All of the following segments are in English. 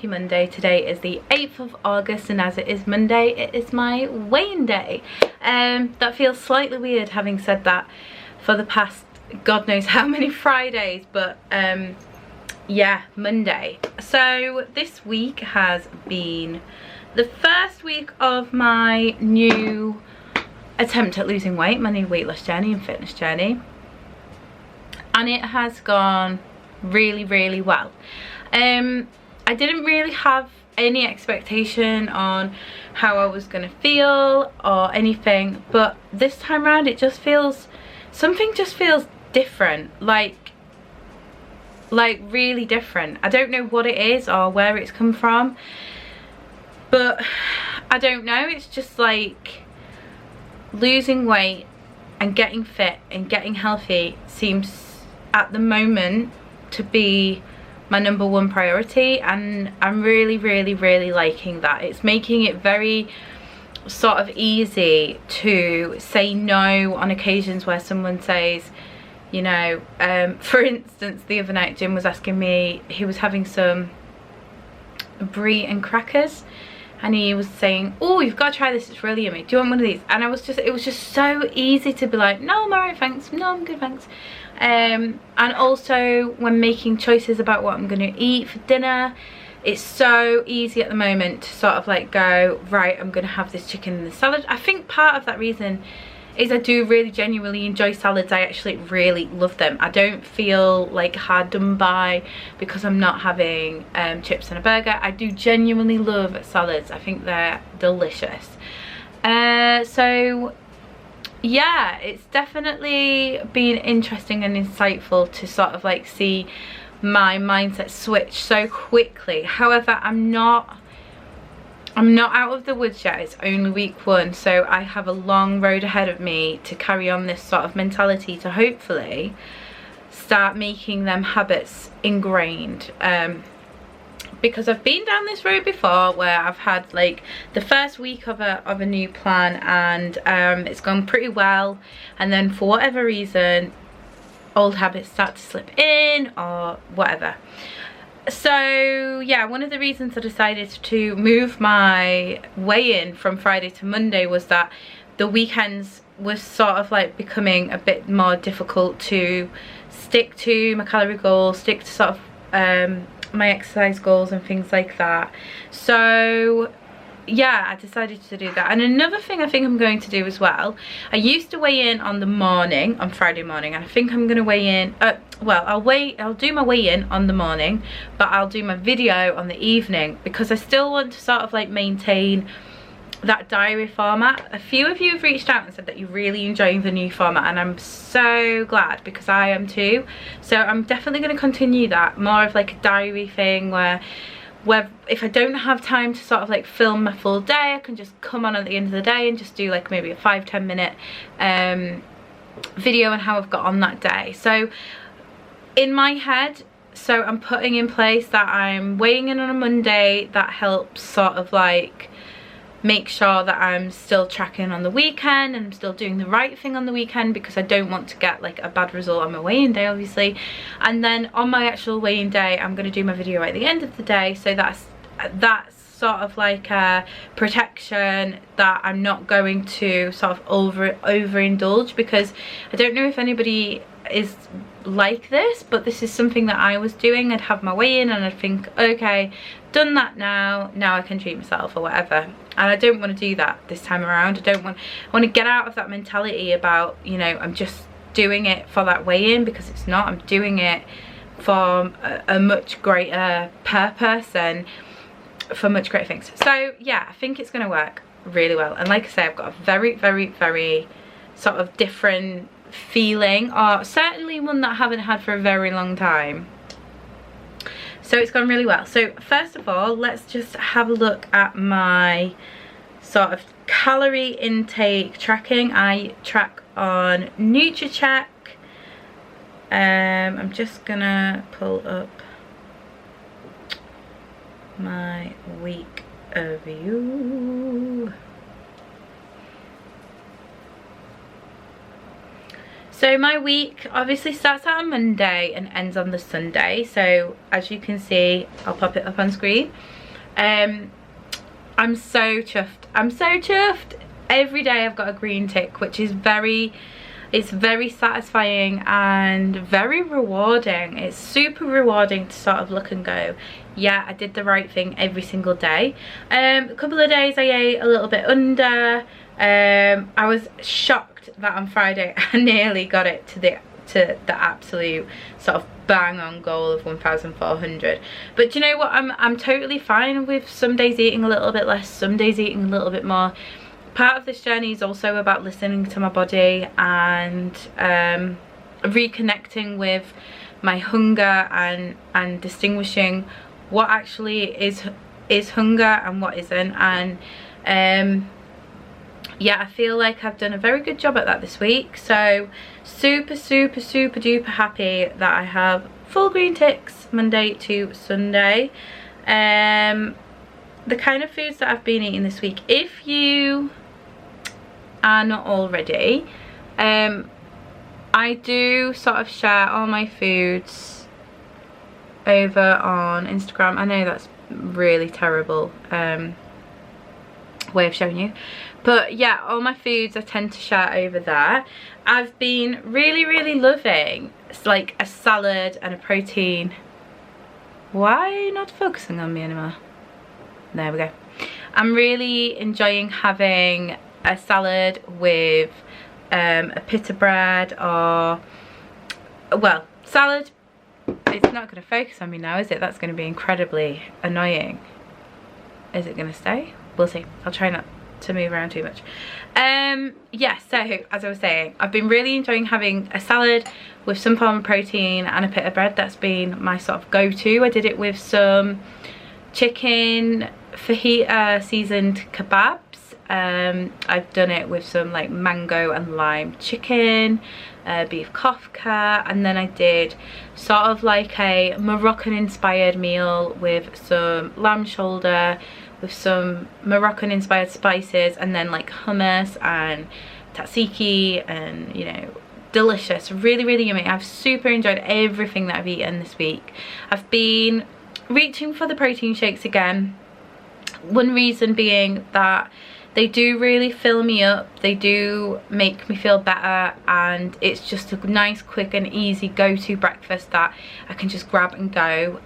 happy Monday. Today is the 8th of August and as it is Monday, it is my weigh-in day. That feels slightly weird having said that for the past God knows how many Fridays, but yeah, Monday. So this week has been the first week of my new attempt at losing weight, my new weight loss journey and fitness journey, and it has gone really well. I didn't really have any expectation on how I was gonna feel or anything, but this time around it just feels, something just feels different, like really different. I don't know what it is or where it's come from, but I don't know, it's just like losing weight and getting fit and getting healthy seems at the moment to be my #1 priority, and I'm really liking that. It's making it very sort of easy to say no on occasions where someone says, you know, for instance, the other night Jim was asking me, he was having some brie and crackers and he was saying, oh, you've got to try this, it's really yummy, do you want one of these? And I was just, it was just so easy to be like, no, I'm alright, thanks, no, I'm good, thanks. And also when making choices about what I'm going to eat for dinner, it's so easy at the moment to sort of like go, right, I'm going to have this chicken and the salad. I think part of that reason is I do really genuinely enjoy salads. I actually really love them. I don't feel like hard done by because I'm not having chips and a burger. I do genuinely love salads. I think they're delicious. So yeah, it's definitely been interesting and insightful to sort of like see my mindset switch so quickly. However, I'm not out of the woods yet. It's only week 1, so I have a long road ahead of me to carry on this sort of mentality to hopefully start making them habits ingrained. Because I've been down this road before where I've had like the first week of a new plan and it's gone pretty well, and then for whatever reason old habits start to slip in or whatever. So yeah, one of the reasons I decided to move my weigh-in from Friday to Monday was that the weekends was sort of like becoming a bit more difficult to stick to my calorie goals, stick to sort of my exercise goals and things like that. So yeah, I decided to do that. And another thing I think I'm going to do as well, I used to weigh in on the morning, on Friday morning, and I think I'm going to weigh in, well, I'll do my weigh-in on the morning, but I'll do my video on the evening because I still want to sort of like maintain that diary format. A few of you have reached out and said that you're really enjoying the new format, and I'm so glad because I am too. So I'm definitely going to continue that, more of like a diary thing where if I don't have time to sort of like film my full day, I can just come on at the end of the day and just do like maybe a 5-10 minute video on how I've got on that day. So in my head, so I'm putting in place that I'm weighing in on a Monday. That helps sort of like make sure that I'm still tracking on the weekend and I'm still doing the right thing on the weekend, because I don't want to get like a bad result on my weigh-in day obviously. And then on my actual weigh-in day I'm going to do my video at the end of the day, so that's sort of like a protection that I'm not going to sort of overindulge, because I don't know if anybody is like this, but this is something that I was doing. I'd have my weigh-in and I'd think, okay, done that now I can treat myself or whatever. And I don't want to do that this time around. I want to get out of that mentality about, you know, I'm just doing it for that weigh-in, because it's not. I'm doing it for a much greater purpose and for much greater things. So yeah, I think it's going to work really well. And like I say, I've got a very sort of different feeling, or certainly one that I haven't had for a very long time. So it's gone really well. So first of all, let's just have a look at my sort of calorie intake tracking. I track on NutriCheck. I'm just gonna pull up my week overview. So my week obviously starts out on Monday and ends on the Sunday. So as you can see, I'll pop it up on screen. I'm so chuffed. I'm so chuffed. Every day I've got a green tick, which is it's very satisfying and very rewarding. It's super rewarding to sort of look and go, yeah, I did the right thing every single day. A couple of days I ate a little bit under. I was shocked that on Friday I nearly got it to the absolute sort of bang on goal of 1,400. But do you know what, I'm totally fine with some days eating a little bit less, some days eating a little bit more. Part of this journey is also about listening to my body and reconnecting with my hunger and distinguishing what actually is hunger and what isn't. And yeah, I feel like I've done a very good job at that this week. So super duper happy that I have full green ticks Monday to Sunday. The kind of foods that I've been eating this week, if you are not already, I do sort of share all my foods over on Instagram. I know that's really terrible way of showing you, but yeah, all my foods I tend to share over there. I've been really loving, it's like a salad and a protein. Why are you not focusing on me anymore? There we go. I'm really enjoying having a salad with a pita bread, or, well, salad. It's not going to focus on me now, is it? That's going to be incredibly annoying. Is it going to stay? We'll see. I'll try not to move around too much. Yeah, so as I was saying, I've been really enjoying having a salad with some form of protein and a pita bread. That's been my sort of go-to. I did it with some chicken fajita seasoned kebabs. I've done it with some like mango and lime chicken, beef kofta, and then I did sort of like a Moroccan inspired meal with some lamb shoulder with some Moroccan inspired spices, and then like hummus and tzatziki, and you know, delicious, really yummy. I've super enjoyed everything that I've eaten this week. I've been reaching for the protein shakes again, one reason being that they do really fill me up, they do make me feel better, and it's just a nice, quick and easy go-to breakfast that I can just grab and go.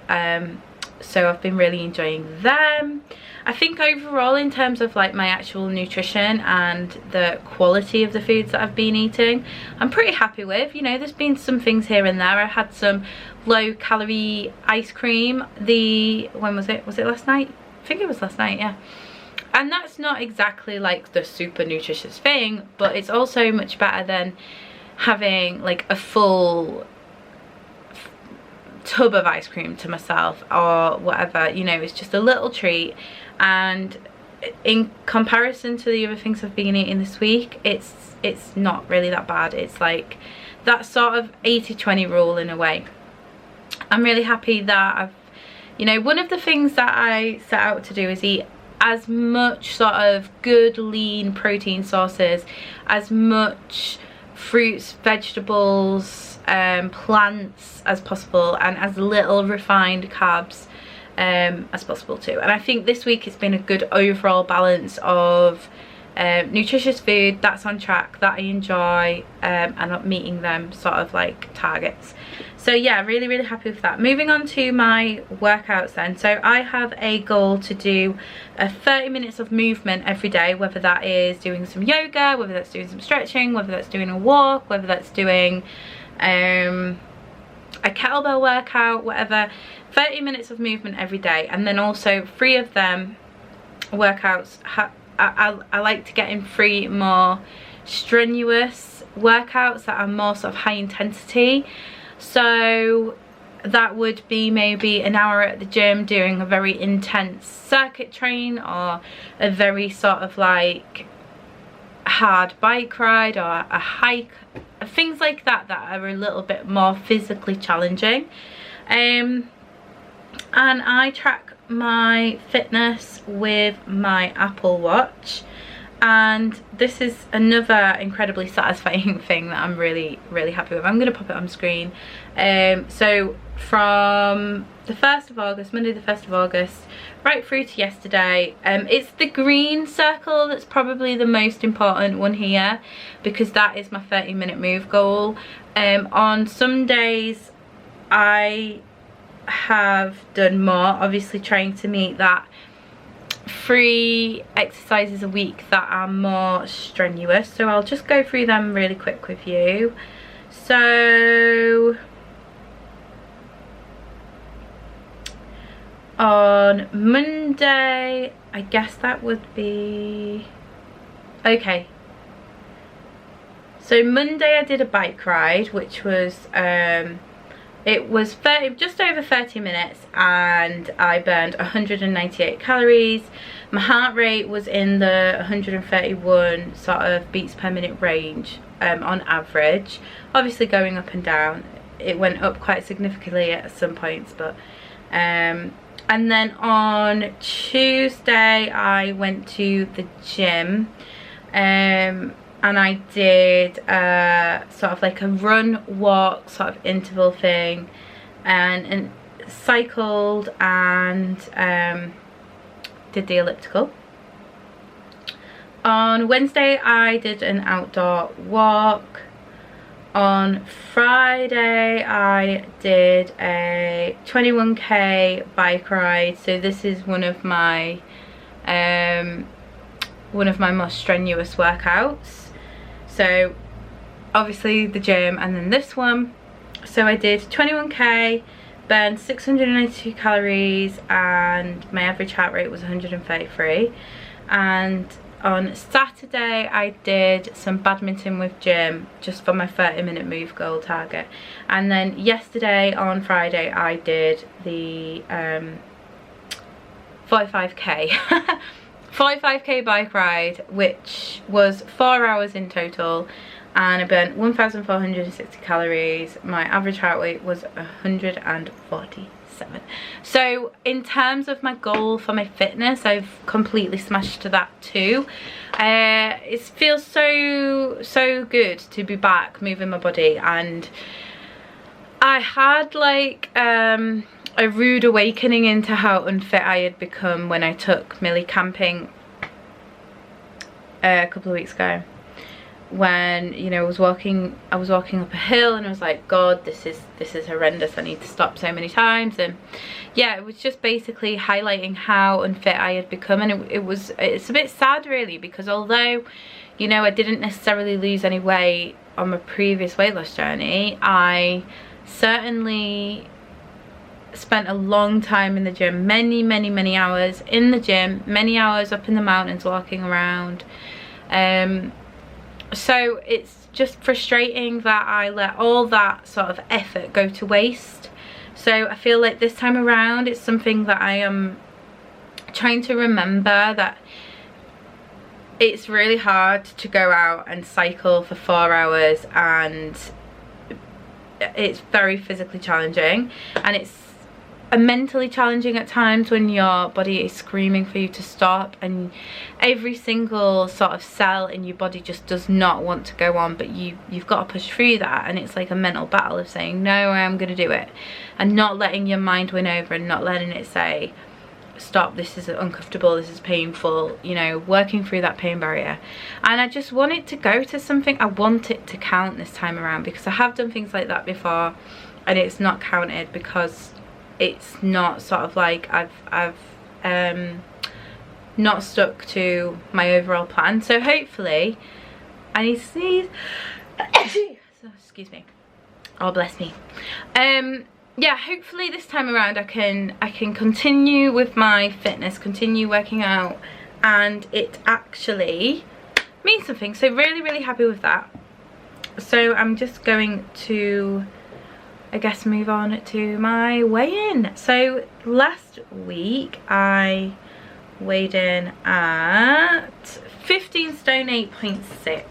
So I've been really enjoying them. I think overall, in terms of like my actual nutrition and the quality of the foods that I've been eating, I'm pretty happy with. You know, there's been some things here and there. I had some low calorie ice cream. When was it? Was it last night? I think it was last night, yeah. And that's not exactly like the super nutritious thing, but it's also much better than having like a full tub of ice cream to myself or whatever. You know, it's just a little treat, and in comparison to the other things I've been eating this week, it's not really that bad. It's like that sort of 80-20 rule in a way. I'm really happy that you know, one of the things that I set out to do is eat as much sort of good lean protein sources, as much fruits, vegetables, plants as possible, and as little refined carbs as possible too. And I think this week it's been a good overall balance of nutritious food that's on track, that I enjoy, and not meeting them sort of like targets. So yeah, really happy with that. Moving on to my workouts then. So I have a goal to do 30 minutes of movement every day, whether that is doing some yoga, whether that's doing some stretching, whether that's doing a walk, whether that's doing a kettlebell workout, whatever. 30 minutes of movement every day, and then also 3 of them workouts I like to get in 3 more strenuous workouts that are more sort of high intensity. So that would be maybe an hour at the gym doing a very intense circuit train, or a very sort of like hard bike ride, or a hike, things like that that are a little bit more physically challenging. And I track my fitness with my Apple Watch, And this is another incredibly satisfying thing that I'm really happy with. I'm going to pop it on screen. So from the 1st of August, Monday the 1st of August, right through to yesterday, it's the green circle that's probably the most important one here, because that is my 30-minute move goal. On some days I have done more, obviously trying to meet that 3 exercises a week that are more strenuous. So I'll just go through them really quick with you. So on Monday, I guess that would be okay. So Monday I did a bike ride, which was it was just over 30 minutes, and I burned 198 calories. My heart rate was in the 131 sort of beats per minute range on average, obviously going up and down. It went up quite significantly at some points, but and then on Tuesday I went to the gym, and I did sort of like a run walk sort of interval thing, and cycled and did the elliptical. On Wednesday I did an outdoor walk. On Friday I did a 21k bike ride. So this is one of my most strenuous workouts. So obviously the gym and then this one. So I did 21k, burned 692 calories, and my average heart rate was 133. And on Saturday I did some badminton with Jim, just for my 30-minute move goal target. And then yesterday on Friday I did the 45k 45k bike ride, which was 4 hours in total, and I burnt 1,460 calories. My average heart rate was 147. So in terms of my goal for my fitness, I've completely smashed that too. It feels so good to be back moving my body, and I had like a rude awakening into how unfit I had become when I took Millie camping a couple of weeks ago. When, you know, I was walking up a hill, and I was like, God, this is horrendous. I need to stop so many times. And yeah, it was just basically highlighting how unfit I had become. And it's a bit sad really, because although, you know, I didn't necessarily lose any weight on my previous weight loss journey, I certainly spent a long time in the gym, many hours in the gym, many hours up in the mountains walking around. So it's just frustrating that I let all that sort of effort go to waste. So I feel like this time around it's something that I am trying to remember, that it's really hard to go out and cycle for 4 hours, and it's very physically challenging, and it's mentally challenging at times when your body is screaming for you to stop, and every single sort of cell in your body just does not want to go on, but you've got to push through that. And it's like a mental battle of saying, no, I'm gonna do it, and not letting your mind win over, and not letting it say, stop, this is uncomfortable, this is painful, you know, working through that pain barrier. And I just want it to go to something. I want it to count this time around, because I have done things like that before and it's not counted, because it's not sort of like I've not stuck to my overall plan. So hopefully, I need to sneeze. Excuse me. Oh, bless me. Yeah, hopefully this time around I can continue with my fitness, continue working out, and it actually means something. So really happy with that. So I'm just going to, I guess, move on to my weigh-in. So last week I weighed in at 15 stone 8.6,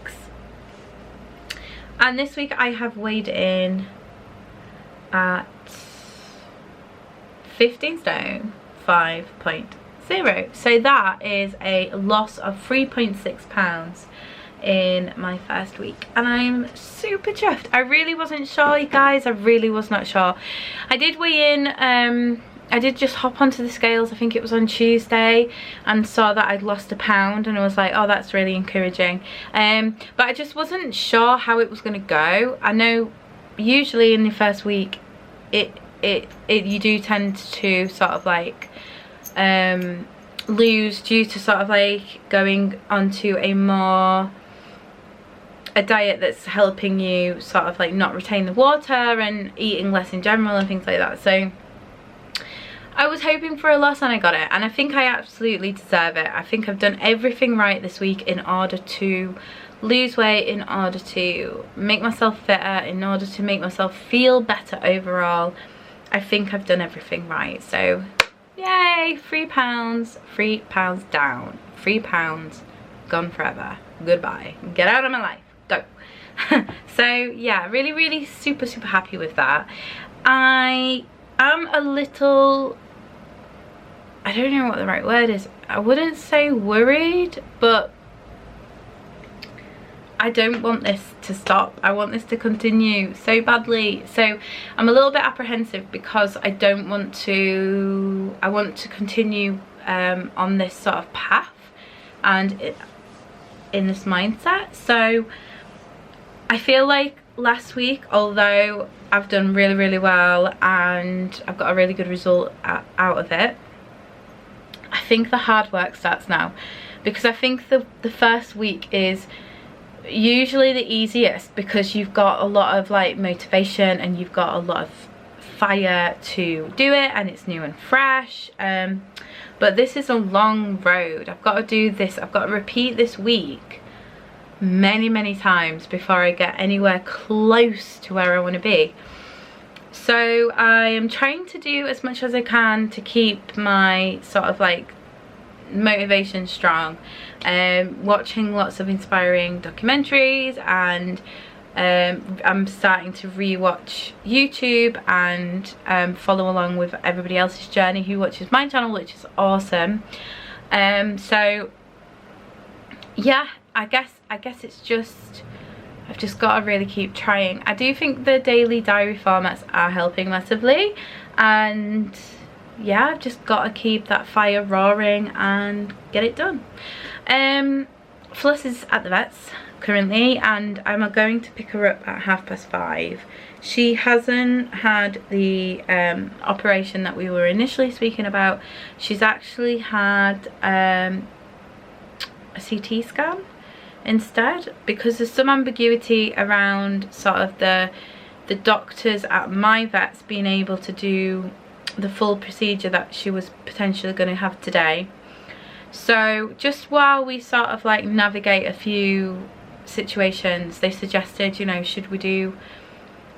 and this week I have weighed in at 15 stone 5.7. 0. So that is a loss of 3.6 pounds in my first week, and I'm super chuffed. I really wasn't sure, you guys. I really was not sure. I did weigh in, I did just hop onto the scales, I think it was on Tuesday, and saw that I'd lost a pound, and I was like, oh, that's really encouraging. But I just wasn't sure how it was going to go. I know usually in the first week you do tend to sort of like lose due to sort of like going onto a diet that's helping you sort of like not retain the water and eating less in general and things like that. So I was hoping for a loss and I got it, and I think I absolutely deserve it. I think I've done everything right this week in order to lose weight, in order to make myself fitter, in order to make myself feel better overall. I think I've done everything right. So yay, 3 pounds down, 3 pounds gone forever. Goodbye, get out of my life, go. So yeah, really super happy with that. I am a little, I don't know what the right word is, I wouldn't say worried, but I don't want this to stop. I want this to continue so badly. So I'm a little bit apprehensive because I don't want to, I want to continue on this sort of path and in this mindset. So I feel like last week, although I've done really well and I've got a really good result out of it, I think the hard work starts now, because I think the first week is usually the easiest because you've got a lot of like motivation and you've got a lot of fire to do it, and it's new and fresh. But this is a long road. I've got to do this, I've got to repeat this week many times before I get anywhere close to where I want to be. So I am trying to do as much as I can to keep my sort of like motivation strong, watching lots of inspiring documentaries, and I'm starting to re-watch YouTube and follow along with everybody else's journey who watches my channel, which is awesome. So yeah, I guess it's just, I've just got to really keep trying. I do think the daily diary formats are helping massively, and yeah, I've just got to keep that fire roaring and get it done. Floss is at the vet's currently, and I'm going to pick her up at 5:30. She hasn't had the operation that we were initially speaking about. She's actually had a CT scan instead, because there's some ambiguity around sort of the doctors at my vet's being able to do the full procedure that she was potentially going to have today. So just while we sort of like navigate a few situations, they suggested, you know, should we do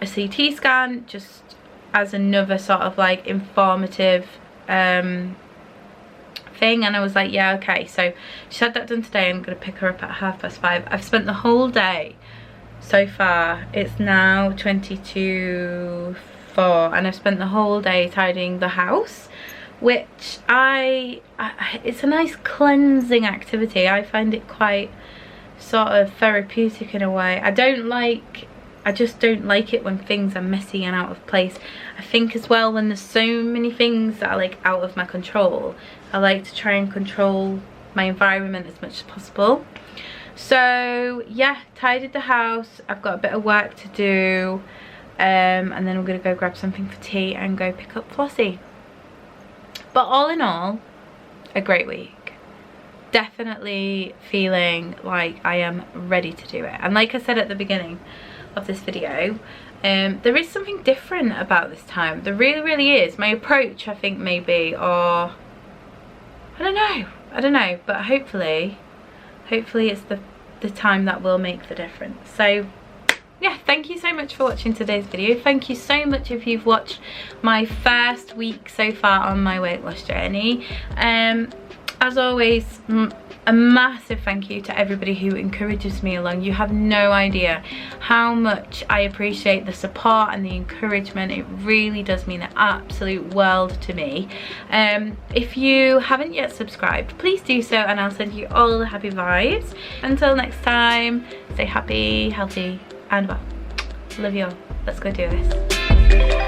a CT scan just as another sort of like informative thing, and I was like, yeah, okay. So she had that done today. I'm going to pick her up at 5:30. I've spent the whole day so far, it's now 22:04, and I've spent the whole day tidying the house, which it's a nice cleansing activity. I find it quite sort of therapeutic in a way. I just don't like it when things are messy and out of place. I think as well, when there's so many things that are like out of my control, I like to try and control my environment as much as possible. So yeah, tidied the house. I've got a bit of work to do, and then I'm gonna go grab something for tea and go pick up Flossie. But all in all, a great week. Definitely feeling like I am ready to do it. And like I said at the beginning of this video, there is something different about this time. There really is. My approach, I think, maybe, or I don't know, but hopefully it's the time that will make the difference. So yeah, thank you so much for watching today's video. Thank you so much if you've watched my first week so far on my weight loss journey. As always, a massive thank you to everybody who encourages me along. You have no idea how much I appreciate the support and the encouragement. It really does mean the absolute world to me. If you haven't yet subscribed, please do so, and I'll send you all the happy vibes. Until next time, stay happy, healthy, and well. Love you all. Let's go do this.